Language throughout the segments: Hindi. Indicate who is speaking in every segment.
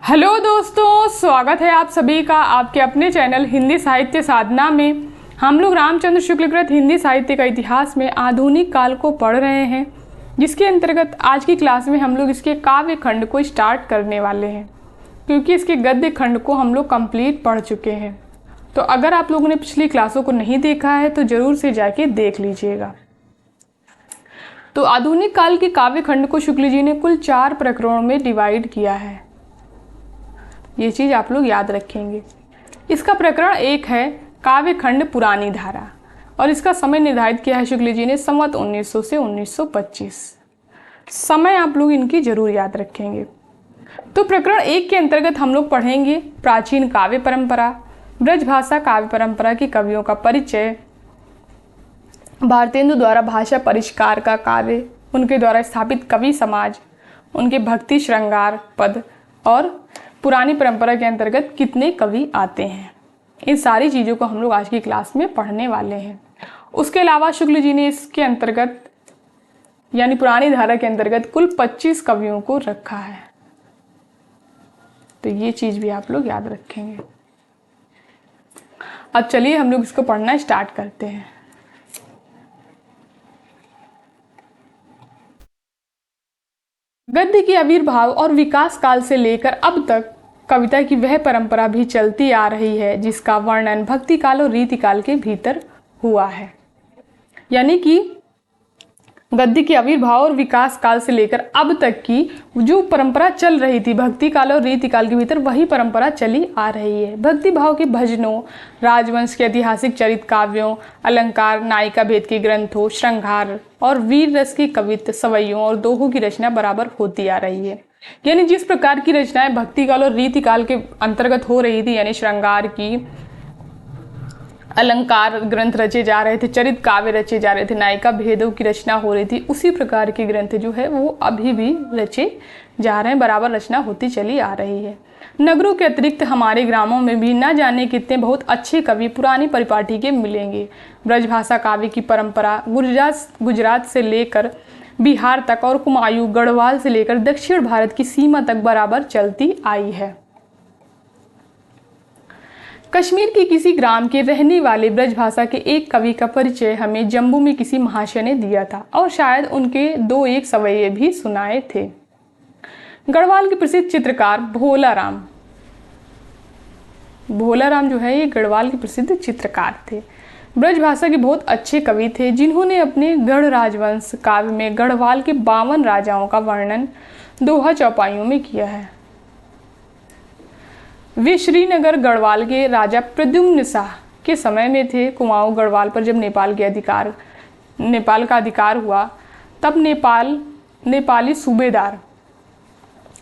Speaker 1: हेलो दोस्तों, स्वागत है आप सभी का आपके अपने चैनल हिंदी साहित्य साधना में। हम लोग रामचंद्र शुक्लकृत हिंदी साहित्य का इतिहास में आधुनिक काल को पढ़ रहे हैं, जिसके अंतर्गत आज की क्लास में हम लोग इसके काव्य खंड को स्टार्ट करने वाले हैं, क्योंकि इसके गद्य खंड को हम लोग कंप्लीट पढ़ चुके हैं। तो अगर आप लोगों ने पिछली क्लासों को नहीं देखा है तो ज़रूर से जाके देख लीजिएगा। तो आधुनिक काल के काव्य खंड को शुक्ल जी ने कुल 4 प्रकरणों में डिवाइड किया है। ये चीज़ आप लोग याद रखेंगे। इसका प्रकरण 1 है काव्य खंड पुरानी धारा, और इसका समय निर्धारित किया है शुक्ल जी ने संवत 1900 से 1925। समय आप लोग इनकी जरूर याद रखेंगे। तो प्रकरण 1 के अंतर्गत हम लोग पढ़ेंगे प्राचीन काव्य परंपरा, ब्रजभाषा काव्य परंपरा के कवियों का परिचय, भारतेंदु द्वारा भाषा परिष्कार का कार्य, उनके द्वारा स्थापित कवि समाज, उनके भक्ति श्रृंगार पद और पुरानी परंपरा के अंतर्गत कितने कवि आते हैं। इन सारी चीज़ों को हम लोग आज की क्लास में पढ़ने वाले हैं। उसके अलावा शुक्ल जी ने इसके अंतर्गत यानी पुरानी धारा के अंतर्गत कुल 25 कवियों को रखा है। तो ये चीज़ भी आप लोग याद रखेंगे। अब चलिए हम लोग इसको पढ़ना स्टार्ट करते हैं। गद्य के आविर्भाव और विकास काल से लेकर अब तक कविता की वह परंपरा भी चलती आ रही है जिसका वर्णन भक्ति काल और रीति काल के भीतर हुआ है। यानी कि गद्य के आविर्भाव और विकास काल से लेकर अब तक की जो परंपरा चल रही थी भक्ति काल और रीति काल के भीतर, वही परंपरा चली आ रही है। भक्ति भाव के भजनों, राजवंश के ऐतिहासिक चरित काव्यों, अलंकार नायिका भेद के ग्रंथों, श्रृंगार और वीर रस की कवित्व, सवैयों और दोहों की रचना बराबर होती आ रही है। यानी जिस प्रकार की रचनाएं भक्ति काल और रीति काल के अंतर्गत हो रही थी, यानी श्रृंगार की, अलंकार ग्रंथ रचे जा रहे थे, चरित काव्य रचे जा रहे थे, नायिका भेदों की रचना हो रही थी, उसी प्रकार के ग्रंथ जो है वो अभी भी रचे जा रहे हैं, बराबर रचना होती चली आ रही है। नगरों के अतिरिक्त हमारे ग्रामों में भी न जाने कितने बहुत अच्छे कवि पुरानी परिपाटी के मिलेंगे। ब्रजभाषा काव्य की परंपरा गुजरात से लेकर बिहार तक और कुमायूं गढ़वाल से लेकर दक्षिण भारत की सीमा तक बराबर चलती आई है। कश्मीर के किसी ग्राम के रहने वाले ब्रजभाषा के एक कवि का परिचय हमें जम्मू में किसी महाशय ने दिया था, और शायद उनके 2-1 सवैये भी सुनाए थे। गढ़वाल के प्रसिद्ध चित्रकार भोला राम जो है ये गढ़वाल के प्रसिद्ध चित्रकार थे। ब्रजभाषा के बहुत अच्छे कवि थे, जिन्होंने अपने गढ़ राजवंश काव्य में गढ़वाल के 52 राजाओं का वर्णन दोहा चौपाइयों में किया है। वे श्रीनगर गढ़वाल के राजा प्रद्युम्न शाह के समय में थे। कुमाऊं गढ़वाल पर जब नेपाल का अधिकार हुआ, तब नेपाली सूबेदार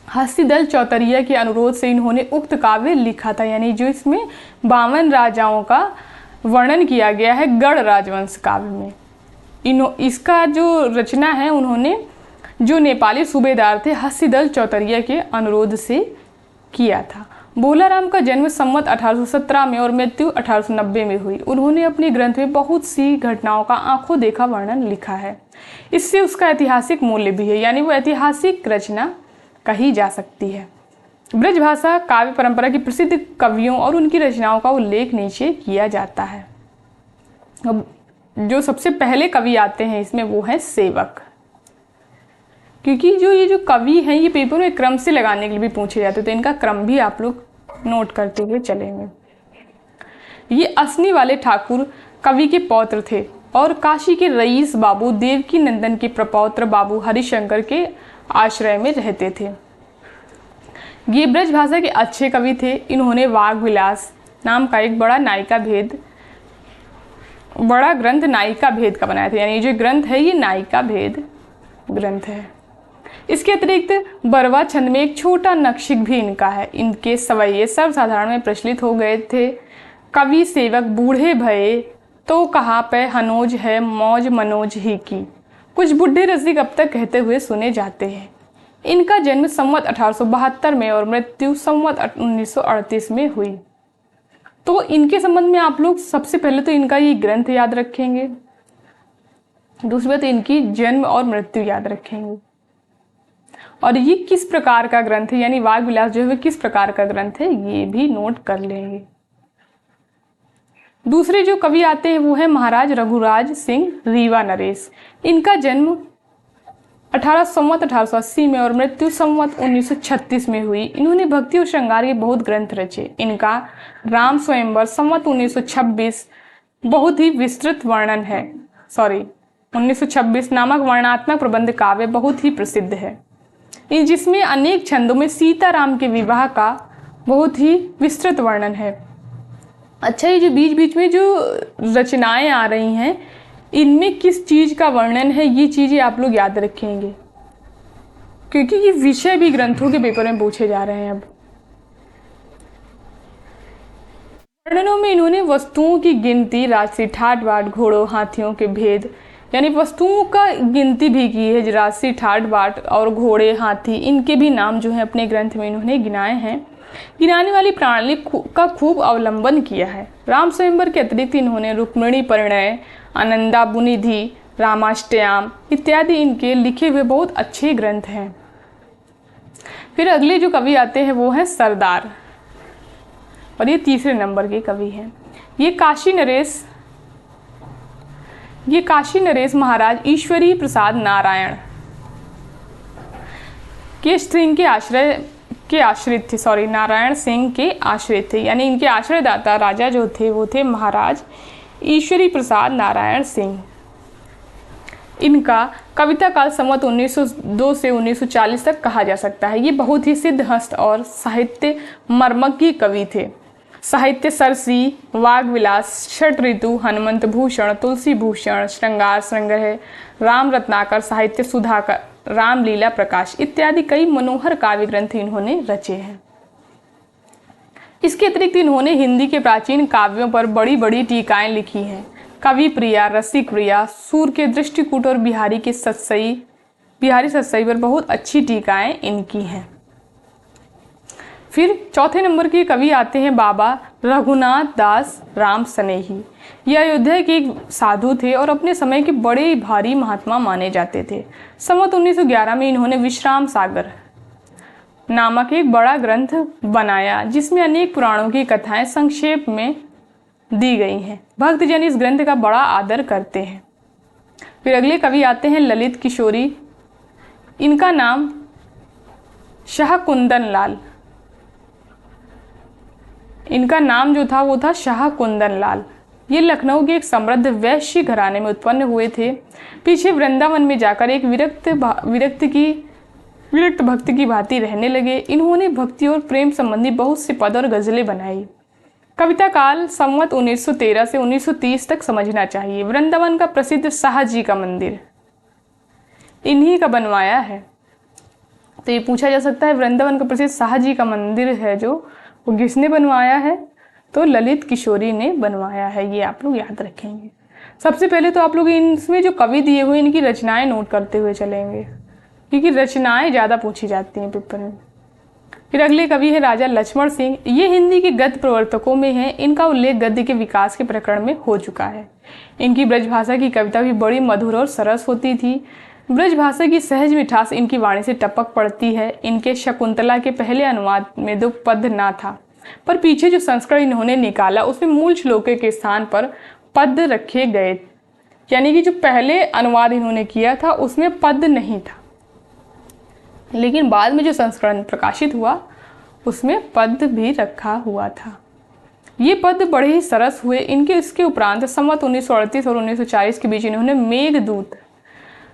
Speaker 1: हस्तिदल चौतरिया के अनुरोध से इन्होंने उक्त काव्य लिखा था। यानी जो इसमें 52 राजाओं का वर्णन किया गया है गढ़ राजवंश काव्य में, इसका जो रचना है उन्होंने जो नेपाली सूबेदार थे हस्तिदल चौतरिया के अनुरोध से किया था। भोला राम का जन्म संवत 1817 में और मृत्यु 1890 में हुई। उन्होंने अपने ग्रंथ में बहुत सी घटनाओं का आंखों देखा वर्णन लिखा है। इससे उसका ऐतिहासिक मूल्य भी है, यानी वो ऐतिहासिक रचना कही जा सकती है। ब्रजभाषा काव्य परंपरा की प्रसिद्ध कवियों और उनकी रचनाओं का उल्लेख नीचे किया जाता है। अब जो सबसे पहले कवि आते हैं इसमें वो है सेवक, क्योंकि ये जो कवि हैं ये पेपर में क्रम से लगाने के लिए भी पूछे जाते, तो इनका क्रम भी आप लोग नोट करते हुए चलेंगे। ये असनी वाले ठाकुर कवि के पौत्र थे और काशी के रईस बाबू देवकी नंदन के प्रपौत्र बाबू हरिशंकर के आश्रय में रहते थे। ये ब्रजभाषा के अच्छे कवि थे। इन्होंने वाग विलास नाम का एक बड़ा ग्रंथ नायिका भेद का बनाया था। यानी जो ग्रंथ है ये नायिका भेद ग्रंथ है। इसके अतिरिक्त बरवा छंद में एक छोटा नक्शिक भी इनका है। इनके सवैये सर्वसाधारण में प्रचलित हो गए थे। कवि सेवक बूढ़े भये तो कहा पे हनोज है मौज मनोज ही की, कुछ बुढ़े रसिक अब तक कहते हुए सुने जाते हैं। इनका जन्म संवत 1872 में और मृत्यु संवत 1938 में हुई। तो इनके संबंध में आप लोग सबसे पहले तो इनका ये ग्रंथ याद रखेंगे, दूसरी बात इनकी जन्म और मृत्यु याद रखेंगे। और ये किस प्रकार का ग्रंथ है, यानी वाग विलास जो है किस प्रकार का ग्रंथ है, ये भी नोट कर लेंगे। दूसरे जो कवि आते हैं वो है महाराज रघुराज सिंह रीवा नरेश। इनका जन्म 1880 में और मृत्यु संवत 1936 में हुई। इन्होंने भक्ति और श्रृंगार के बहुत ग्रंथ रचे। इनका राम स्वयंवर संवत 1926 बहुत ही विस्तृत वर्णन है, 1926 नामक वर्णनात्मक प्रबंध काव्य बहुत ही प्रसिद्ध है, जिसमें अनेक छंदों में सीताराम के विवाह का बहुत ही विस्तृत वर्णन है। अच्छा, ये जो बीच बीच में जो रचनाएं आ रही हैं इनमें किस चीज़ का वर्णन है, ये चीज़ें आप लोग याद रखेंगे, क्योंकि ये विषय भी ग्रंथों के पेपर में पूछे जा रहे हैं। अब वर्णनों में इन्होंने वस्तुओं की गिनती, राशि, ठाट बाट, घोड़ों, हाथियों के भेद, यानी वस्तुओं का गिनती भी की है। राशि, ठाट बाट और घोड़े, हाथी, इनके भी नाम जो है अपने ग्रंथ में इन्होंने गिनाए हैं। गिनाने वाली प्रणाली का खूब अवलंबन किया है। राम स्वयंवर के अतिरिक्त इन्होंने रुक्मिणी परिणय, आनंदा बुनिधि, रामाष्टयाम इत्यादि इनके लिखे हुए बहुत अच्छे ग्रंथ हैं। फिर अगले जो कवि आते हैं वो हैं सरदार, और ये तीसरे नंबर के कवि हैं। ये काशी नरेश महाराज ईश्वरी प्रसाद नारायण के सिंह के आश्रित थे, नारायण सिंह के आश्रित थे, यानी इनके आश्रयदाता राजा जो थे वो थे महाराज ईश्वरी प्रसाद नारायण सिंह। इनका कविता काल संवत 1902 से 1940 तक कहा जा सकता है। ये बहुत ही सिद्धहस्त और साहित्य मर्मज्ञ कवि थे। साहित्य सरसी, वाग विलास, षट ऋतु, हनुमंत भूषण, तुलसी भूषण, श्रृंगार संग्रह, राम रत्नाकर, साहित्य सुधाकर, रामलीला प्रकाश इत्यादि कई मनोहर काव्य ग्रंथ इन्होंने रचे हैं। इसके अतिरिक्त इन्होंने हिंदी के प्राचीन काव्यों पर बड़ी बड़ी टीकाएं लिखी हैं। कवि प्रिया, रसिक प्रिया, सूर के दृष्टिकूट और बिहारी सत्सई पर बहुत अच्छी टीकाएं इनकी हैं। फिर चौथे नंबर के कवि आते हैं बाबा रघुनाथ दास राम सनेही। ये अयोध्या के एक साधु थे और अपने समय के बड़े भारी महात्मा माने जाते थे। संवत 1911 में इन्होंने विश्राम सागर नामक एक बड़ा ग्रंथ बनाया, जिसमें अनेक पुराणों की कथाएं संक्षेप में दी गई हैं। भक्तजन इस ग्रंथ का बड़ा आदर करते हैं। फिर अगले कवि आते हैं ललित किशोरी। इनका नाम शाह कुंदन लाल, इनका नाम जो था वो था शाह कुंदन लाल। ये लखनऊ के एक समृद्ध वैश्य घराने में उत्पन्न हुए थे। पीछे वृंदावन में जाकर एक विरक्त भक्त की भांति रहने लगे। इन्होंने भक्ति और प्रेम संबंधी बहुत से पद और गजलें बनाई। कविता काल संवत 1913 से 1930 तक समझना चाहिए। वृंदावन का प्रसिद्ध शाह जी का मंदिर इन्हीं का बनवाया है। तो ये पूछा जा सकता है वृंदावन का प्रसिद्ध शाह जी का मंदिर है जो वो किसने बनवाया है, तो ललित किशोरी ने बनवाया है। ये आप लोग याद रखेंगे। सबसे पहले तो आप लोग इसमें जो कवि दिए हुए इनकी रचनाएं नोट करते हुए चलेंगे, क्योंकि रचनाएं ज़्यादा पूछी जाती हैं पेपर में। फिर अगले कवि है राजा लक्ष्मण सिंह। ये हिंदी के गद्य प्रवर्तकों में हैं। इनका उल्लेख गद्य के विकास के प्रकरण में हो चुका है। इनकी ब्रजभाषा की कविता भी बड़ी मधुर और सरस होती थी। ब्रजभाषा की सहज मिठास इनकी वाणी से टपक पड़ती है। इनके शकुंतला के पहले अनुवाद में 2 पद ना था, पर पीछे जो संस्करण इन्होंने निकाला उसमें मूल श्लोक के स्थान पर पद रखे गए, यानी कि जो पहले अनुवाद इन्होंने किया था उसमें पद नहीं था, लेकिन बाद में जो संस्करण प्रकाशित हुआ उसमें पद भी रखा हुआ था। ये पद बड़े ही सरस हुए। इसके उपरांत संवत 1938 और 1940 के बीच इन्होंने मेघदूत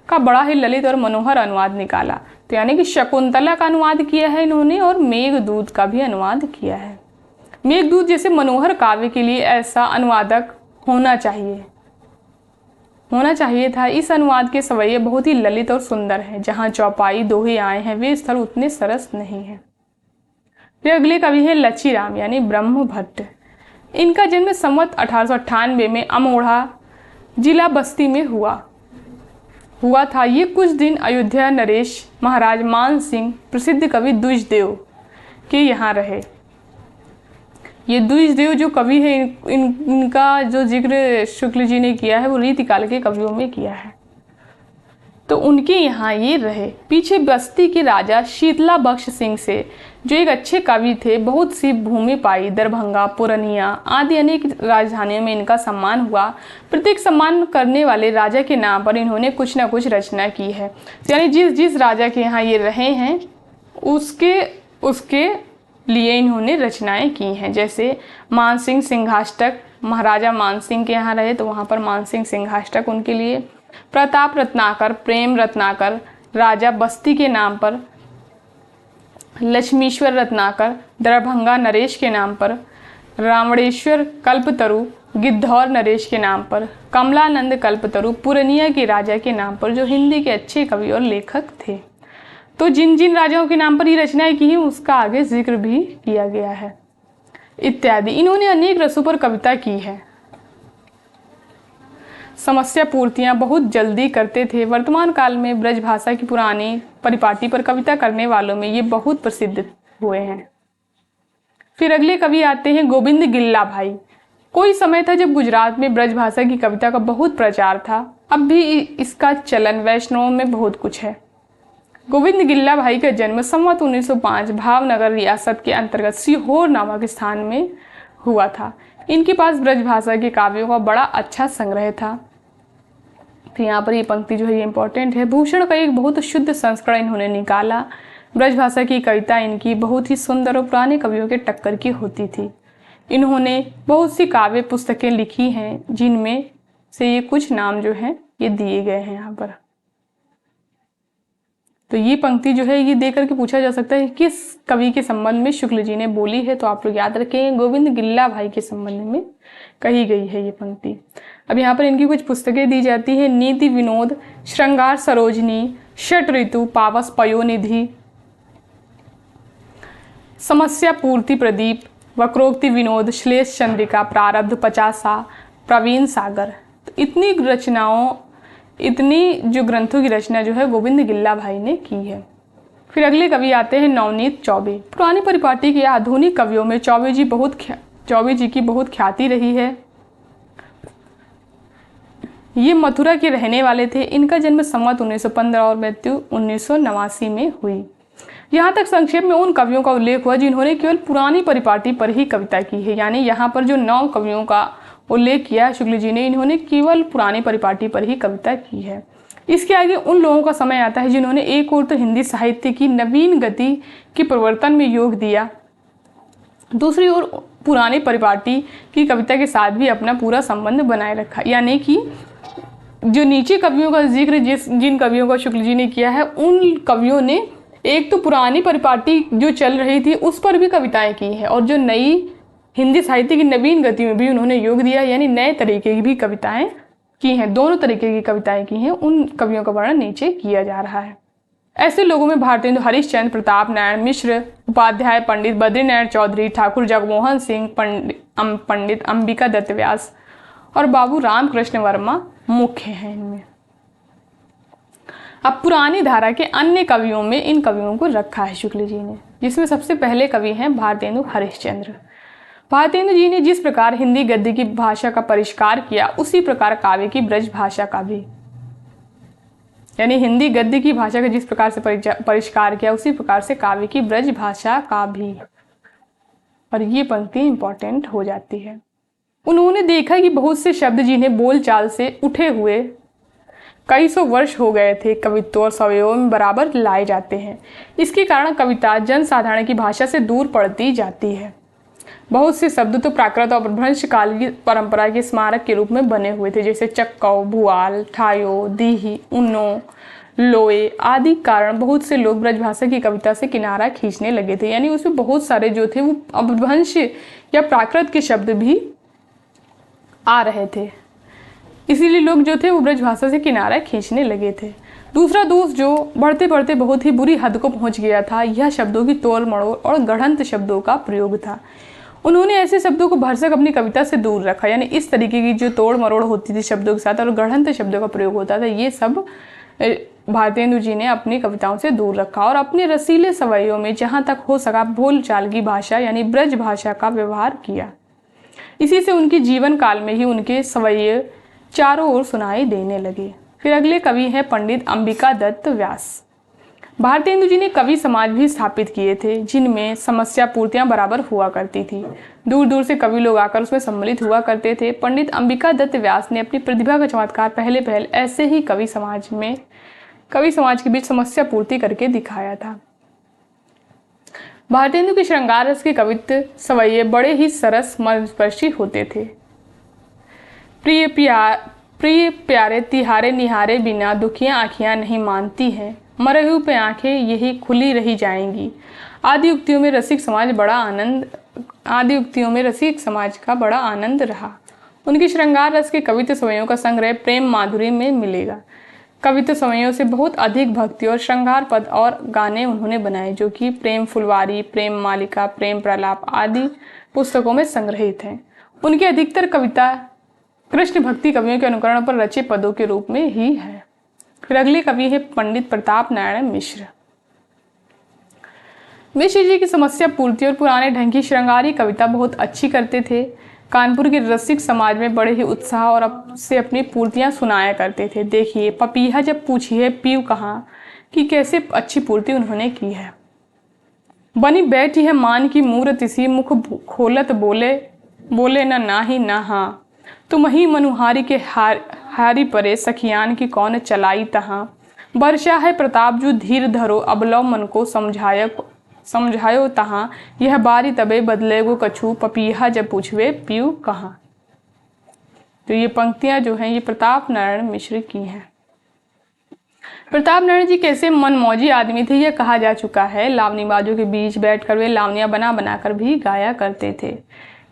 Speaker 1: का बड़ा ही ललित और मनोहर अनुवाद निकाला। तो यानी कि शकुंतला का अनुवाद किया है इन्होंने और मेघदूत का भी अनुवाद किया है। मेघदूत जैसे मनोहर काव्य के लिए ऐसा अनुवादक होना चाहिए था। इस अनुवाद के सवैये बहुत ही ललित और सुंदर हैं। जहाँ चौपाई दोहे आए हैं वे स्थल उतने सरस नहीं हैं। फिर अगले कवि हैं लच्छीराम यानी ब्रह्म भट्ट। इनका जन्म संवत 1898 में अमोढ़ा जिला बस्ती में हुआ था। ये कुछ दिन अयोध्या नरेश महाराज मान सिंह प्रसिद्ध कवि द्विजदेव के यहाँ रहे। ये द्विजदेव जो कवि है इनका जो जिक्र शुक्ल जी ने किया है वो रीतिकाल के कवियों में किया है। तो उनके यहाँ ये रहे। पीछे बस्ती के राजा शीतला बख्श सिंह से, जो एक अच्छे कवि थे, बहुत सी भूमि पाई, दरभंगा, पूर्णिया आदि अनेक राजधानियों में इनका सम्मान हुआ। प्रत्येक सम्मान करने वाले राजा के नाम पर इन्होंने कुछ न कुछ रचना की है। यानी जिस जिस राजा के यहाँ ये रहे हैं उसके लिए इन्होंने रचनाएं की हैं। जैसे मानसिंह सिंहाष्टक, महाराजा मानसिंह के यहाँ रहे तो वहाँ पर मानसिंह सिंहाष्टक उनके लिए। प्रताप रत्नाकर, प्रेम रत्नाकर, राजा बस्ती के नाम पर। लक्ष्मीश्वर रत्नाकर, दरभंगा नरेश के नाम पर। रावणेश्वर कल्पतरु, गिद्धौर नरेश के नाम पर। कमलानंद कल्पतरु, पूर्णिया के राजा के नाम पर, जो हिंदी के अच्छे कवि और लेखक थे। तो जिन जिन राजाओं के नाम पर ये रचनाएं की हैं उसका आगे जिक्र भी किया गया है इत्यादि। इन्होंने अनेक रसों पर कविता की है। समस्या पूर्तियां बहुत जल्दी करते थे। वर्तमान काल में ब्रज भाषा की पुरानी परिपाटी पर कविता करने वालों में ये बहुत प्रसिद्ध हुए हैं। फिर अगले कवि आते हैं गोविंद गिल्ला भाई। कोई समय था जब गुजरात में ब्रज भाषा की कविता का बहुत प्रचार था। अब भी इसका चलन वैष्णव में बहुत कुछ है। गोविंद गिल्ला भाई का जन्म संवत 1905 भावनगर रियासत के अंतर्गत सीहोर नामक स्थान में हुआ था। इनके पास ब्रज भाषा के काव्यों का बड़ा अच्छा संग्रह था। तो यहाँ पर ये पंक्ति जो है ये इंपॉर्टेंट है। भूषण का एक बहुत शुद्ध संस्करण इन्होंने निकाला। ब्रज भाषा की कविता इनकी बहुत ही सुंदर और पुराने कवियों के टक्कर की होती थी। इन्होंने बहुत सी काव्य पुस्तकें लिखी हैं, जिनमें से ये कुछ नाम जो हैं ये दिए गए हैं यहाँ पर। तो ये पंक्ति जो है ये दे करके पूछा जा सकता है किस कवि के संबंध में शुक्ल जी ने बोली है। तो आप लोग याद रखें गोविंद गिल्ला भाई के संबंध में कही गई है ये पंक्ति। अब यहाँ पर इनकी कुछ पुस्तकें दी जाती हैं। नीति विनोद, श्रृंगार सरोजनी, षट ऋतु, पावस पयोनिधि, समस्या पूर्ति प्रदीप, वक्रोक्ति विनोद, श्लेष चंद्रिका, प्रारब्ध पचासा, प्रवीण सागर। तो इतनी जो ग्रंथों की रचना जो है गोविंद गिल्ला भाई ने की है। फिर अगले कवि आते हैं नवनीत चौबे। पुरानी परिपाटी के आधुनिक कवियों में चौबे जी की बहुत ख्याति रही है। ये मथुरा के रहने वाले थे। इनका जन्म संवत 1915 और मृत्यु 1989 में हुई। यहाँ तक संक्षेप में उन कवियों का उल्लेख हुआ जिन्होंने केवल पुरानी परिपाटी पर ही कविता की है। यानी यहाँ पर जो 9 कवियों का उल्लेख किया शुक्ल जी ने, इन्होंने केवल पुरानी परिपाटी पर ही कविता की है। इसके आगे उन लोगों का समय आता है जिन्होंने एक ओर तो हिंदी साहित्य की नवीन गति के प्रवर्तन में योग दिया, दूसरी ओर पुरानी परिपाटी की कविता के साथ भी अपना पूरा संबंध बनाए रखा। यानी कि जो नीचे कवियों का जिक्र जिन कवियों का शुक्ल जी ने किया है, उन कवियों ने एक तो पुरानी परिपाटी जो चल रही थी उस पर भी कविताएं की है, और जो नई हिंदी साहित्य की नवीन गति में भी उन्होंने योग दिया, यानी नए तरीके की भी कविताएं की हैं। दोनों तरीके की कविताएं की हैं। उन कवियों का वर्णन नीचे किया जा रहा है। ऐसे लोगों में भारतेंदु हरिश्चंद्र, प्रताप नारायण मिश्र, उपाध्याय पंडित बद्रीनारायण चौधरी, ठाकुर जगमोहन सिंह, पंडित अंबिका दत्त व्यास और बाबू रामकृष्ण वर्मा मुख्य हैं इनमें। अब पुरानी धारा के अन्य कवियों में इन कवियों को रखा है शुक्ल जी ने, जिसमें सबसे पहले कवि हैं भारतेंदु हरिश्चंद्र। भारतेंदु जी ने जिस प्रकार हिंदी गद्य की भाषा का परिष्कार किया, उसी प्रकार काव्य की ब्रज भाषा का भी, यानी हिंदी गद्य की भाषा का जिस प्रकार से परिष्कार किया, उसी प्रकार से काव्य की ब्रज भाषा का भी। और ये पंक्ति इंपॉर्टेंट हो जाती है। उन्होंने देखा कि बहुत से शब्द जिन्हें बोलचाल से उठे हुए कई सौ वर्ष हो गए थे, कवित्व और सवयों में बराबर लाए जाते हैं। इसके कारण कविता जनसाधारण की भाषा से दूर पड़ती जाती है। बहुत से शब्द तो प्राकृत और अपभ्रंश काल की परंपरा के स्मारक के रूप में बने हुए थे, जैसे चक्कौ, भुआल, ठायो, दीही, उन्नो, लोए आदि कारण बहुत से लोग ब्रजभाषा की कविता से किनारा खींचने लगे थे। यानी उसमें बहुत सारे जो थे वो अपभ्रंश या प्राकृत के शब्द भी आ रहे थे, इसीलिए लोग जो थे वो ब्रजभाषा से किनारा खींचने लगे थे। दूसरा दोष जो बढ़ते बढ़ते बहुत ही बुरी हद को पहुंच गया था, यह शब्दों की तोड़ मड़ोड़ और गढ़ंत शब्दों का प्रयोग था। उन्होंने ऐसे शब्दों को भरसक अपनी कविता से दूर रखा, यानी इस तरीके की जो तोड़ मरोड़ होती थी शब्दों के साथ और गढ़ंत शब्दों का प्रयोग होता था, ये सब भारतेंदु जी ने अपनी कविताओं से दूर रखा और अपने रसीले सवैयों में जहाँ तक हो सका बोलचाल की भाषा यानी ब्रज भाषा का व्यवहार किया। इसी से उनके जीवन काल में ही उनके सवैये चारों ओर सुनाई देने लगे। फिर अगले कवि हैं पंडित अंबिका दत्त व्यास। भारतेंदु जी ने कवि समाज भी स्थापित किए थे जिनमें समस्या पूर्तियां बराबर हुआ करती थी। दूर दूर से कवि लोग आकर उसमें सम्मिलित हुआ करते थे। पंडित अंबिका दत्त व्यास ने अपनी प्रतिभा का चमत्कार पहले ऐसे ही कवि समाज के बीच समस्या पूर्ति करके दिखाया था। भारतेंदु के श्रृंगार रस के कवित्व सवैये बड़े ही सरस मर्मस्पर्शी होते थे। प्रिय प्यारे तिहारे निहारे बिना दुखियां आँखियां नहीं मानती हैं, मरे हुए पे आंखें यही खुली रही जाएंगी आदि उक्तियों में रसिक समाज का बड़ा आनंद रहा। उनके श्रृंगार रस के कवित्व सवैयों का संग्रह प्रेम माधुरी में मिलेगा। कवित्व सवैयों से बहुत अधिक भक्ति और श्रृंगार पद और गाने उन्होंने बनाए जो कि प्रेम फुलवारी, प्रेम मालिका, प्रेम प्रलाप आदि पुस्तकों में संग्रहित हैं। उनकी अधिकतर कविता कृष्ण भक्ति कवियों के अनुकरण पर रचे पदों के रूप में ही है। फिर अगले कवि है पंडित प्रताप नारायण मिश्र। मिश्र जी की समस्या पूर्ति और पुराने ढंग की श्रृंगारी कविता बहुत अच्छी करते थे। कानपुर के रसिक समाज में बड़े ही उत्साह और से अपनी पूर्तियां सुनाया करते थे। देखिए, पपीहा जब पूछी है पीऊ कहाँ कि कैसे अच्छी पूर्ति उन्होंने की है। बनी बैठी है मान की मूरत सी, मुख खोलत बोले न नाही न हाँ, तुम ही मनुहारी के हारी परे सखियान की कौन चलाई तहाँ। वर्षा है प्रताप जो धीर धरो, अबलव मन को समझायो तहाँ, यह बारी तबे बदले गो कछु, पपीहा जब पूछवे पीऊ कहाँ। तो ये पंक्तियां जो हैं ये प्रताप नारायण मिश्र की हैं। प्रताप नारायण जी कैसे मनमौजी आदमी थे यह कहा जा चुका है। लावनीबाजों के बीच बैठकर वे लावनियां बना कर भी गाया करते थे।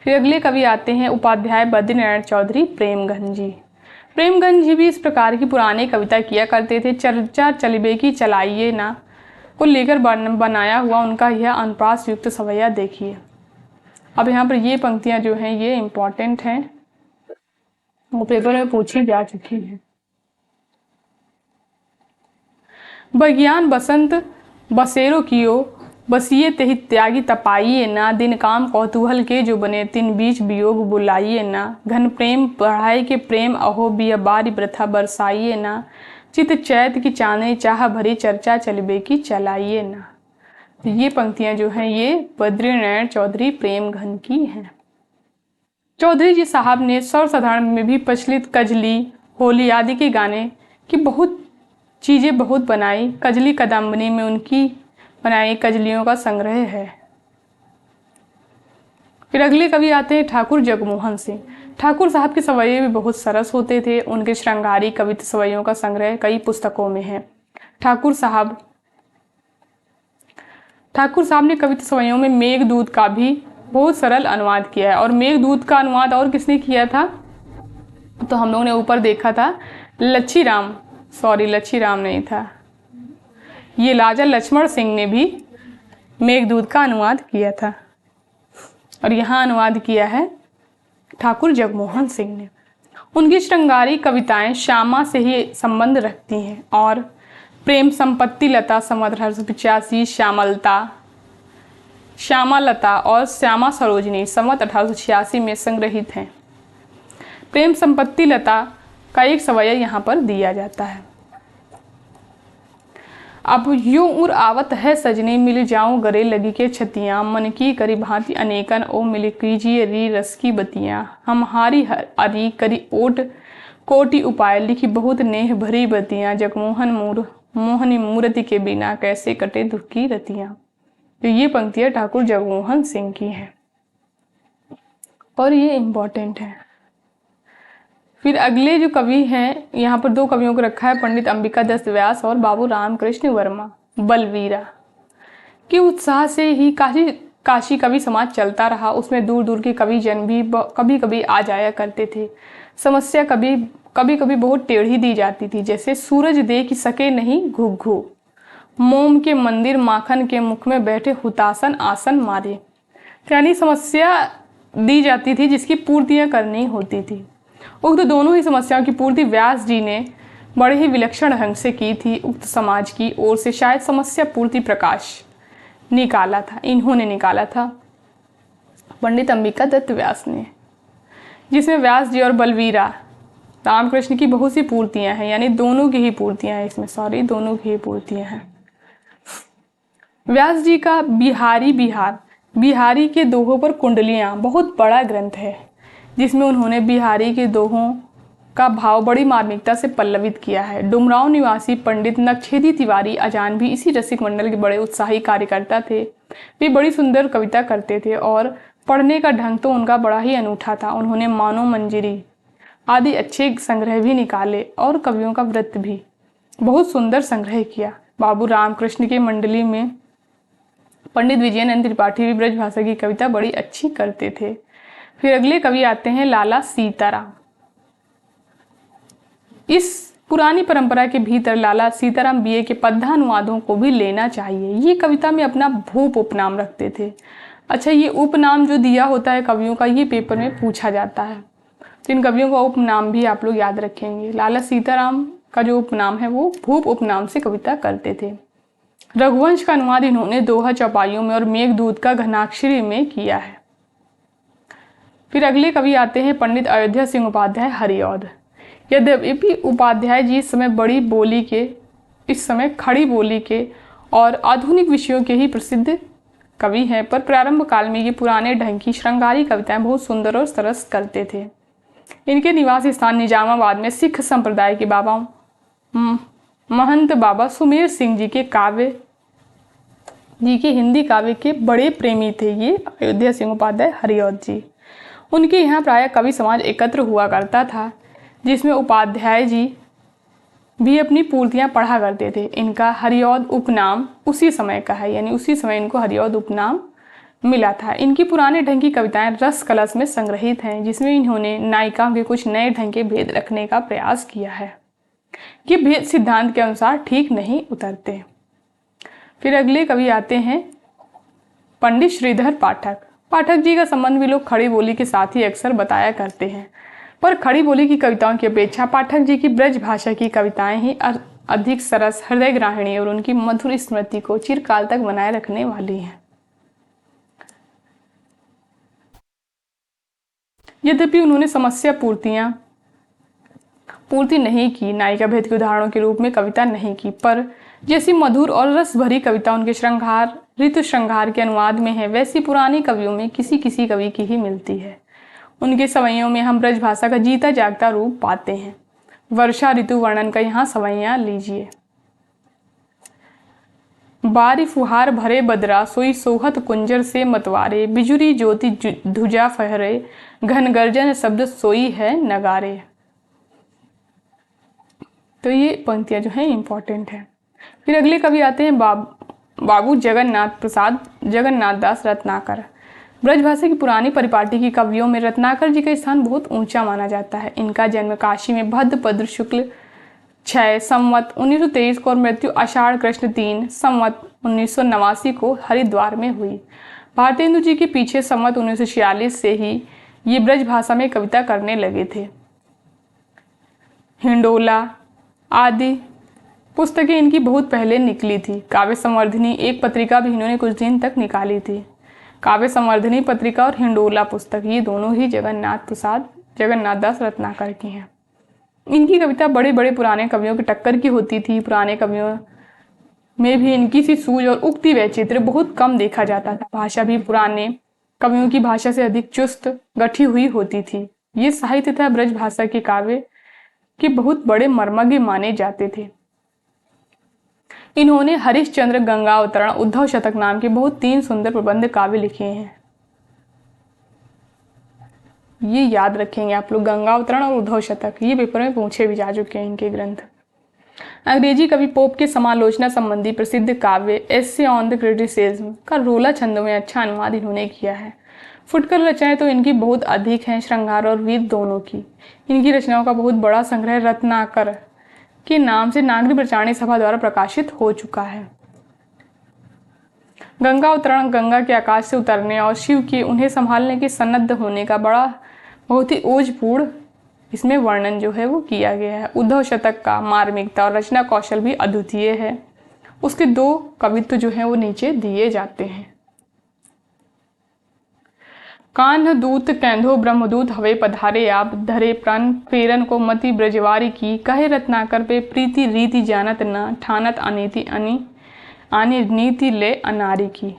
Speaker 1: फिर अगले कवि आते हैं उपाध्याय बद्रीनारायण चौधरी प्रेमगंज जी। प्रेमगंज जी भी इस प्रकार की पुरानी कविता किया करते थे। चर्चा चलिबे की चलाइए ना को लेकर बनाया हुआ उनका यह अनुप्रास युक्त सवैया देखिए। अब यहाँ पर ये पंक्तियां जो हैं ये इम्पॉर्टेंट हैं, वो पेपर में पूछी जा चुकी है। बगियान बसंत बसेरो कियो, बसिए तेहि त्यागी तपाइए ना, दिन काम कौतूहल के जो बने तिन बीच वियोग बुलाइए ना, घन प्रेम बढ़ाए के प्रेम अहो बियबारी प्रथा बरसाइए ना, चित चैत की चांदनी चाह भरी चर्चा चलबे की चलाइए ना। तो ये पंक्तियां जो हैं ये बद्रीनारायण चौधरी प्रेमगंज की हैं। चौधरी जी साहब ने सर्वसाधारण में भी प्रचलित कजली, होली आदि के गाने की बहुत बनाई। कजली कदम्बनी में उनकी बनाई कजलियों का संग्रह है। फिर अगले कवि आते हैं ठाकुर जगमोहन सिंह। ठाकुर साहब के सवैये भी बहुत सरस होते थे। उनके श्रृंगारी कविता सवैयों का संग्रह कई पुस्तकों में है। ठाकुर साहब ने कविता सवैयों में मेघदूत का भी बहुत सरल अनुवाद किया है। और मेघदूत का अनुवाद और किसने किया था तो हम लोगों ने ऊपर देखा था लच्छी राम नहीं था, ये लाजा लक्ष्मण सिंह ने भी मेघदूत का अनुवाद किया था। और यहाँ अनुवाद किया है ठाकुर जगमोहन सिंह ने। उनकी श्रृंगारी कविताएं श्यामा से ही संबंध रखती हैं और प्रेम संपत्ति लता संवत 1885, श्यामालता और श्यामा सरोजनी संवत 1886 में संग्रहित हैं। प्रेम संपत्ति लता का एक सवैया यहाँ पर दिया जाता है। अब यूं उर आवत है सजनी, मिल जाऊं गरे लगी के छतियां, मन की करी भांति अनेकन ओ मिल कीजिए री रस की बतियां, हम हारी अरी करी ओट कोटि उपाय, लिखी बहुत नेह भरी बतियां, जगमोहन मोहनी मूर्ति के बिना कैसे कटे दुख की रतियां। तो ये पंक्तियां ठाकुर जगमोहन सिंह की हैं और ये इम्पोर्टेंट है। फिर अगले जो कवि हैं यहाँ पर दो कवियों को रखा है, पंडित अंबिका दत्त व्यास और बाबू रामकृष्ण वर्मा। बलवीरा के उत्साह से ही काशी कवि समाज चलता रहा। उसमें दूर दूर के कवि जन भी कभी कभी आ जाया करते थे। समस्या कभी कभी बहुत टेढ़ी दी जाती थी, जैसे सूरज देख सके नहीं घुघु, मोम के मंदिर माखन के मुख में बैठे हुतासन आसन मारे। यानी समस्या दी जाती थी जिसकी पूर्तियां करनी होती थी। उक्त दोनों ही समस्याओं की पूर्ति व्यास जी ने बड़े ही विलक्षण ढंग से की थी। उक्त समाज की ओर से शायद समस्या पूर्ति प्रकाश इन्होंने निकाला था पंडित अंबिका दत्त व्यास ने, जिसमें व्यास जी और बलवीरा रामकृष्ण की बहुत सी पूर्तियां हैं, यानी दोनों की ही पूर्तियां हैं इसमें, सॉरी दोनों की ही पूर्तियां हैं। व्यास जी का बिहारी बिहार, बिहारी के दोहों पर कुंडलियां बहुत बड़ा ग्रंथ है, जिसमें उन्होंने बिहारी के दोहों का भाव बड़ी मार्मिकता से पल्लवित किया है। डुमरांव निवासी पंडित नक्शेदी तिवारी अजान भी इसी रसिक मंडल के बड़े उत्साही कार्यकर्ता थे। वे बड़ी सुंदर कविता करते थे और पढ़ने का ढंग तो उनका बड़ा ही अनूठा था। उन्होंने मानो मंजरी आदि अच्छे संग्रह भी निकाले और कवियों का वृत्त भी बहुत सुंदर संग्रह किया। बाबू रामकृष्ण की मंडली में पंडित विजयानंद त्रिपाठी भी ब्रज भाषा की कविता बड़ी अच्छी करते थे। फिर अगले कवि आते हैं लाला सीताराम। इस पुरानी परंपरा के भीतर लाला सीताराम बीए के पद्यानुवादों को भी लेना चाहिए। ये कविता में अपना भूप उपनाम रखते थे। अच्छा, ये उपनाम जो दिया होता है कवियों का, ये पेपर में पूछा जाता है, तो इन कवियों का उपनाम भी आप लोग याद रखेंगे। लाला सीताराम का जो उपनाम है वो भूप उपनाम से कविता करते थे। रघुवंश का अनुवाद इन्होंने दोहा चौपाइयों में और मेघदूत का घनाक्षरी में किया है। फिर अगले कवि आते हैं पंडित अयोध्या सिंह उपाध्याय हरिऔध। यद्यपि उपाध्याय जी इस समय खड़ी बोली के और आधुनिक विषयों के ही प्रसिद्ध कवि हैं, पर प्रारंभ काल में ये पुराने ढंग की श्रृंगारी कविताएं बहुत सुंदर और सरस करते थे। इनके निवास स्थान निजामाबाद में सिख संप्रदाय के बाबा महंत बाबा सुमेर सिंह जी के हिंदी काव्य के बड़े प्रेमी थे ये अयोध्या सिंह उपाध्याय हरिऔध जी। उनके यहाँ प्रायः कवि समाज एकत्र हुआ करता था, जिसमें उपाध्याय जी भी अपनी पूर्तियां पढ़ा करते थे। इनका हरिऔध उपनाम उसी समय का है, यानी उसी समय इनको हरिऔध उपनाम मिला था। इनकी पुराने ढंग की कविताएं रस कलश में संग्रहित हैं, जिसमें इन्होंने नायिकाओं के कुछ नए ढंग के भेद रखने का प्रयास किया है। ये भेद सिद्धांत के अनुसार ठीक नहीं उतरते। फिर अगले कवि आते हैं पंडित श्रीधर पाठक। पाठक जी का संबंध भी लोग खड़ी बोली के साथ ही अक्सर बताया करते हैं, पर खड़ी बोली की कविताओं की अपेक्षा पाठक जी की ब्रज भाषा की कविताएं ही अधिक सरस, हृदय ग्राहिणी और उनकी मधुर स्मृति को चिरकाल तक बनाए रखने वाली हैं। यद्यपि उन्होंने समस्या पूर्ति नहीं की, नायिका भेद के उदाहरणों के रूप में कविता नहीं की, पर जैसी मधुर और रस भरी कविता उनके ऋतु श्रृंगार के अनुवाद में है, वैसी पुराने कवियों में किसी किसी कवि की ही मिलती है। उनके सवैयों में हम ब्रज भाषा का जीता जागता रूप पाते हैं। वर्षा ऋतु वर्णन का यहाँ सवैया लीजिए। बारी फुहार भरे बदरा सोई सोहत कुंजर से मतवारे, बिजुरी ज्योति धुजा फहरे, घन गर्जन शब्द सोई है नगारे। तो ये पंक्तियां जो है इंपॉर्टेंट है। फिर अगले कवि आते हैं बाबू जगन्नाथ दास रत्नाकर। ब्रजभाषा की पुरानी परिपाटी की कवियों में रत्नाकर जी का स्थान बहुत ऊंचा माना जाता है। इनका जन्म काशी में भद्रपद्र शुक्ल 6 संवत 1923 को और मृत्यु आषाढ़ कृष्ण 3 संवत 1989 को हरिद्वार में हुई। भारतेंदु जी के पीछे संवत 1946 से ही ये ब्रजभाषा में कविता करने लगे थे। हिंडोला आदि पुस्तकें इनकी बहुत पहले निकली थी। काव्य संवर्धिनी एक पत्रिका भी इन्होंने कुछ दिन तक निकाली थी। काव्य संवर्धिनी पत्रिका और हिंडोला पुस्तक ये दोनों ही जगन्नाथ दास रत्नाकर की हैं। इनकी कविता बड़े बड़े पुराने कवियों की टक्कर की होती थी। पुराने कवियों में भी इनकी सी सूझ और उक्ति वैचित्र बहुत कम देखा जाता था। भाषा भी पुराने कवियों की भाषा से अधिक चुस्त गठी हुई होती थी। ये साहित्य तथा ब्रज भाषा के काव्य के बहुत बड़े मर्मज्ञ माने जाते थे। इन्होंने हरिश्चंद्र, गंगा अवतरण, उद्धव शतक नाम के बहुत 3 सुंदर प्रबंध काव्य लिखे हैं। ये याद रखेंगे आप लोग, गंगा अवतरण और उद्धव शतक, ये पेपर में पूछे भी जा चुके हैं इनके ग्रंथ। अंग्रेजी कवि पोप के समालोचना संबंधी प्रसिद्ध काव्य एसे ऑन द क्रिटिसिज्म का रोला छंदों में अच्छा अनुवाद इन्होंने किया है। फुटकर रचनाएं तो इनकी बहुत अधिक हैं, श्रृंगार और वीर दोनों की। इनकी रचनाओं का बहुत बड़ा संग्रह रत्नाकर के नाम से नागरिक प्रचारणी सभा द्वारा प्रकाशित हो चुका है। गंगा अवतरण गंगा के आकाश से उतरने और शिव के उन्हें संभालने के सन्नद्ध होने का बहुत ही ओजपूर्ण इसमें वर्णन जो है वो किया गया है। उद्धव शतक का मार्मिकता और रचना कौशल भी अद्वितीय है। उसके 2 कवित्व जो हैं वो नीचे दिए जाते हैं। कान्ह दूत कैंधो ब्रह्मदूत हवे पधारे आप, धरे प्राण फेरन को मति ब्रजवारी की, कहे रत्नाकर पे प्रीति रीति जानत न, ठानत अनीति आने नीति ले अनारी की।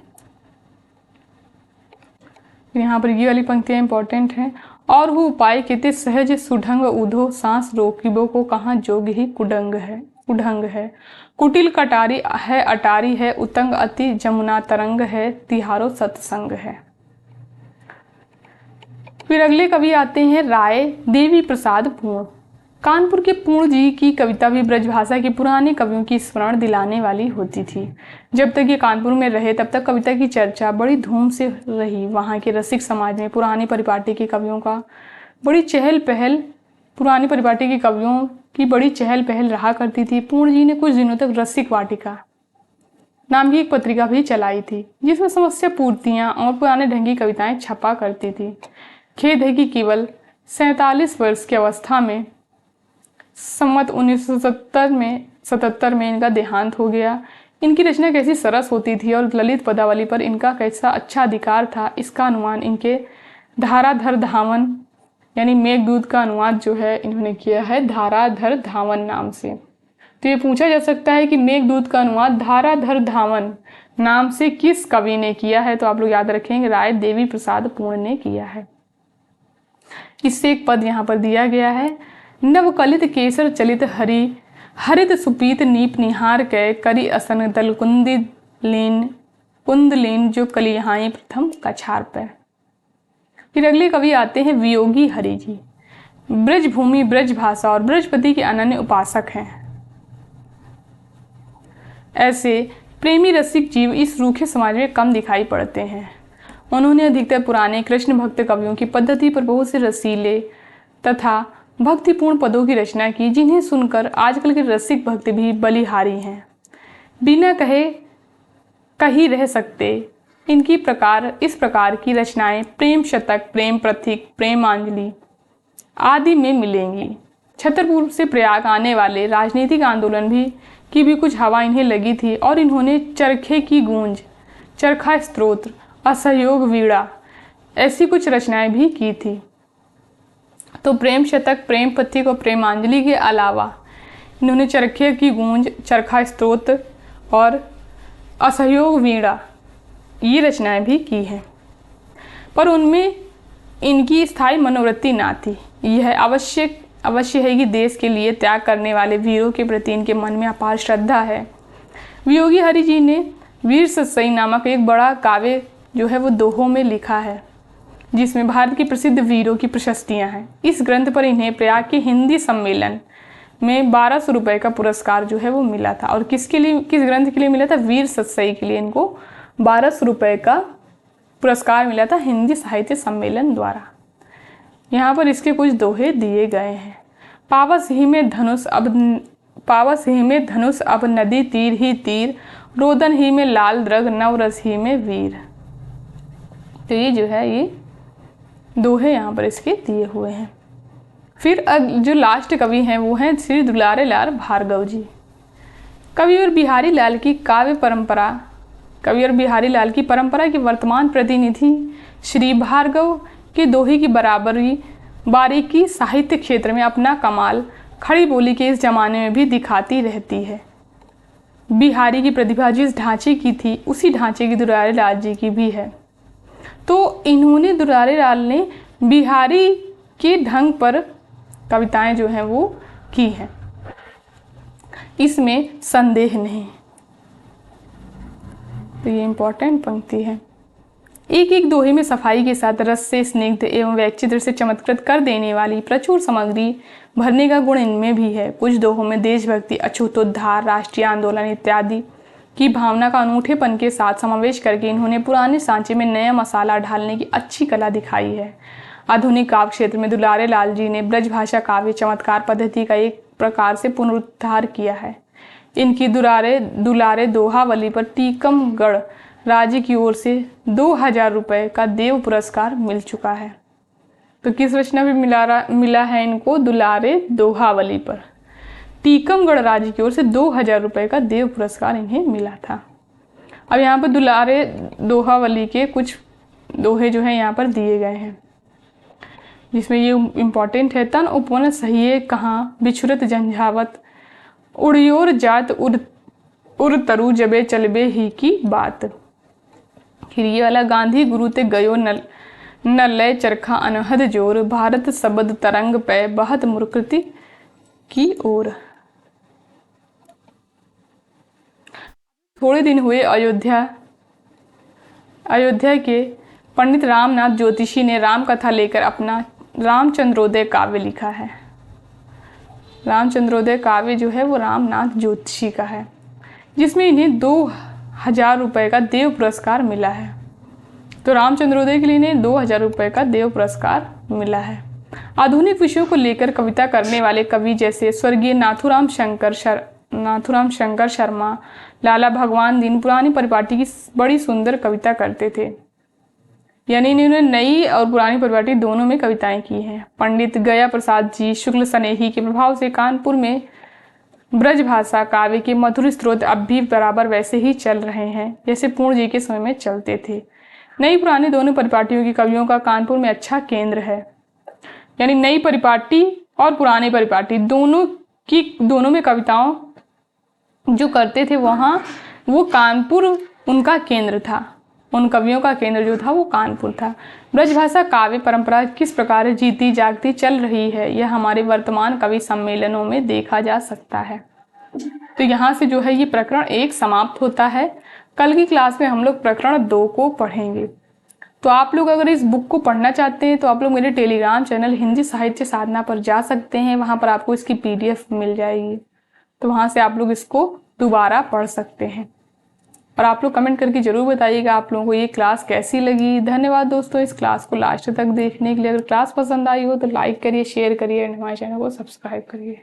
Speaker 1: यहाँ पर ये वाली पंक्तियाँ इंपॉर्टेंट हैं। और वो उपाय केते सहज सुढंग उधो, सांस रोकिबो को कहाँ जोग ही कुढंग है। कुटिल कटारी है अटारी है, उतंग अति जमुना तरंग है, तिहारो सत्संग है। फिर अगले कवि आते हैं राय देवी प्रसाद पूर्ण। कानपुर के पूर्ण जी की कविता भी ब्रजभाषा के पुराने कवियों की स्मरण दिलाने वाली होती थी। जब तक ये कानपुर में रहे तब तक कविता की चर्चा बड़ी धूम से रही। वहाँ के रसिक समाज में पुरानी परिपाटी के कवियों का बड़ी चहल पहल पुरानी परिपाटी के कवियों की बड़ी चहल पहल रहा करती थी। पूर्ण जी ने कुछ दिनों तक रसिक वाटिका नाम की एक पत्रिका भी चलाई थी, जिसमें समस्या पूर्तियाँ और पुराने ढंग की कविताएं छपा करती थी। खेद है कि केवल 47 वर्ष की अवस्था में सम्मत 1977 में इनका देहांत हो गया। इनकी रचना कैसी सरस होती थी और ललित पदावली पर इनका कैसा अच्छा अधिकार था, इसका अनुमान इनके धाराधर धावन यानी मेघदूत का अनुवाद जो है इन्होंने किया है धाराधर धावन नाम से। तो ये पूछा जा सकता है कि मेघदूत का अनुवाद धाराधर धावन नाम से किस कवि ने किया है, तो आप लोग याद रखेंगे राय देवी प्रसाद पूर्ण ने किया है। इससे एक पद यहाँ पर दिया गया है, नवकलित केसर चलित हरि हरित सुपीत नीप निहार कै, करी असन दल कुंदलीन जो कलिहाई प्रथम कछार पे। फिर अगले कवि आते हैं वियोगी हरि जी। ब्रजभूमि ब्रज भाषा और ब्रजपति के अनन्य उपासक हैं। ऐसे प्रेमी रसिक जीव इस रूखे समाज में कम दिखाई पड़ते हैं। उन्होंने अधिकतर पुराने कृष्ण भक्त कवियों की पद्धति पर बहुत से रसीले तथा भक्तिपूर्ण पदों की रचना की, जिन्हें सुनकर आजकल के रसिक भक्त भी बलिहारी हैं, बिना कहे कहीं रह सकते। इनकी इस प्रकार की रचनाएं प्रेम शतक, प्रेम प्रतीक, प्रेमांजलि आदि में मिलेंगी। छतरपुर से प्रयाग आने वाले राजनीतिक आंदोलन की भी कुछ हवा इन्हें लगी थी और इन्होंने चरखे की गूंज, चरखा स्तोत्र, असहयोग वीणा ऐसी कुछ रचनाएं भी की थी। तो प्रेम शतक, प्रेम प्रतीक और प्रेमांजलि के अलावा इन्होंने चरखे की गूंज, चरखा स्तोत्र और असहयोग वीणा ये रचनाएं भी की हैं, पर उनमें इनकी स्थायी मनोवृत्ति ना थी। यह अवश्य है कि देश के लिए त्याग करने वाले वीरों के प्रति इनके मन में अपार श्रद्धा है। वियोगी हरि जी ने वीर सत्सई नामक एक बड़ा काव्य जो है वो दोहों में लिखा है, जिसमें भारत के प्रसिद्ध वीरों की प्रशस्तियां हैं। इस ग्रंथ पर इन्हें प्रयाग के हिंदी सम्मेलन में 1200 रुपये का पुरस्कार जो है वो मिला था। और किस ग्रंथ के लिए मिला था? वीर सत्सई के लिए इनको 1200 रुपये का पुरस्कार मिला था हिंदी साहित्य सम्मेलन द्वारा। यहाँ पर इसके कुछ दोहे दिए गए हैं। पावस ही में धनुष अब नदी तीर ही तीर, रोदन ही में लाल द्रग नवरस ही में वीर। तो ये जो है ये दोहे यहाँ पर इसके दिए हुए हैं। फिर जो लास्ट कवि हैं वो हैं श्री दुलारे लाल भार्गव जी। कवि और बिहारी लाल की परंपरा के वर्तमान प्रतिनिधि श्री भार्गव के दोहे की बारीकी साहित्य क्षेत्र में अपना कमाल खड़ी बोली के इस जमाने में भी दिखाती रहती है। बिहारी की प्रतिभा जिस ढांचे की थी उसी ढांचे की दुलारे लाल जी की भी है। तो इन्होंने दुलारे लाल ने बिहारी के ढंग पर कविताएं जो हैं वो की हैं, इसमें संदेह नहीं। तो ये इंपॉर्टेंट पंक्ति है। एक एक दोहे में सफाई के साथ रस से स्निग्ध एवं व्यक्तित्व से चमत्कृत कर देने वाली प्रचुर सामग्री भरने का गुण इनमें भी है। कुछ दोहों में देशभक्ति, अछूतोद्धार, राष्ट्रीय आंदोलन इत्यादि की भावना का अनूठेपन के साथ समावेश करके इन्होंने पुराने सांचे में नया मसाला ढालने की अच्छी कला दिखाई है। आधुनिक काव्य क्षेत्र में दुलारे लाल जी ने ब्रजभाषा काव्य चमत्कार पद्धति का एक प्रकार से पुनरुद्धार किया है। इनकी दुलारे दोहावली पर टीकमगढ़ राज्य की ओर से 2000 रुपये का देव पुरस्कार मिल चुका है। तो किस रचना में मिला है इनको? दुलारे दोहावली पर टीकमगढ़ राज्य की ओर से 2000 रुपये का देव पुरस्कार इन्हें मिला था। अब यहाँ पर दुलारे दोहावली के कुछ दोहे जो है यहाँ पर दिए गए हैं, जिसमें ये इम्पॉर्टेंट है। तन उपवन सहिए कहाँ बिछुरत झंझावत, उड़ियोर जात उड़ तरु जबे चलबे ही की बात। फिर ये वाला, गांधी गुरु ते गयो न लय चरखा अनहद जोर, भारत सबद तरंग पे बहत मुर्कृति की ओर। थोड़े दिन हुए अयोध्या के पंडित रामनाथ ज्योतिषी ने राम कथा लेकर अपना रामचंद्रोदय काव्य लिखा है। रामचंद्रोदय काव्य जो है वो रामनाथ ज्योतिषी का है, जिसमें इन्हें 2000 रुपये का देव पुरस्कार मिला है। तो रामचंद्रोदय के लिए इन्हें 2000 रुपये का देव पुरस्कार मिला है। आधुनिक विषयों को लेकर कविता करने वाले कवि जैसे स्वर्गीय नाथूराम शंकर शर्मा, लाला भगवान दीन पुरानी परिपाटी की बड़ी सुंदर कविता करते थे, यानी इन्होंने नई और पुरानी परिपाटी दोनों में कविताएं की हैं। पंडित गया प्रसाद जी शुक्ल सनेही के प्रभाव से कानपुर में ब्रज भाषा काव्य के मधुर स्रोत अब भी बराबर वैसे ही चल रहे हैं जैसे पूर्ण जी के समय में चलते थे। नई पुरानी दोनों परिपाटियों के कवियों का कानपुर में अच्छा केंद्र है, यानी नई परिपाटी और पुरानी परिपाटी दोनों में कविताओं जो करते थे वहाँ वो कानपुर उनका केंद्र था, उन कवियों का केंद्र जो था वो कानपुर था। ब्रजभाषा काव्य परंपरा किस प्रकार जीती जागती चल रही है यह हमारे वर्तमान कवि सम्मेलनों में देखा जा सकता है। तो यहाँ से जो है ये प्रकरण 1 समाप्त होता है। कल की क्लास में हम लोग प्रकरण 2 को पढ़ेंगे। तो आप लोग अगर इस बुक को पढ़ना चाहते हैं तो आप लोग मेरे टेलीग्राम चैनल हिंदी साहित्य साधना पर जा सकते हैं, वहाँ पर आपको इसकी PDF मिल जाएगी, तो वहाँ से आप लोग इसको दोबारा पढ़ सकते हैं। और आप लोग कमेंट करके ज़रूर बताइएगा आप लोगों को ये क्लास कैसी लगी। धन्यवाद दोस्तों इस क्लास को लास्ट तक देखने के लिए। अगर क्लास पसंद आई हो तो लाइक करिए, शेयर करिए एंड हमारे चैनल को सब्सक्राइब करिए।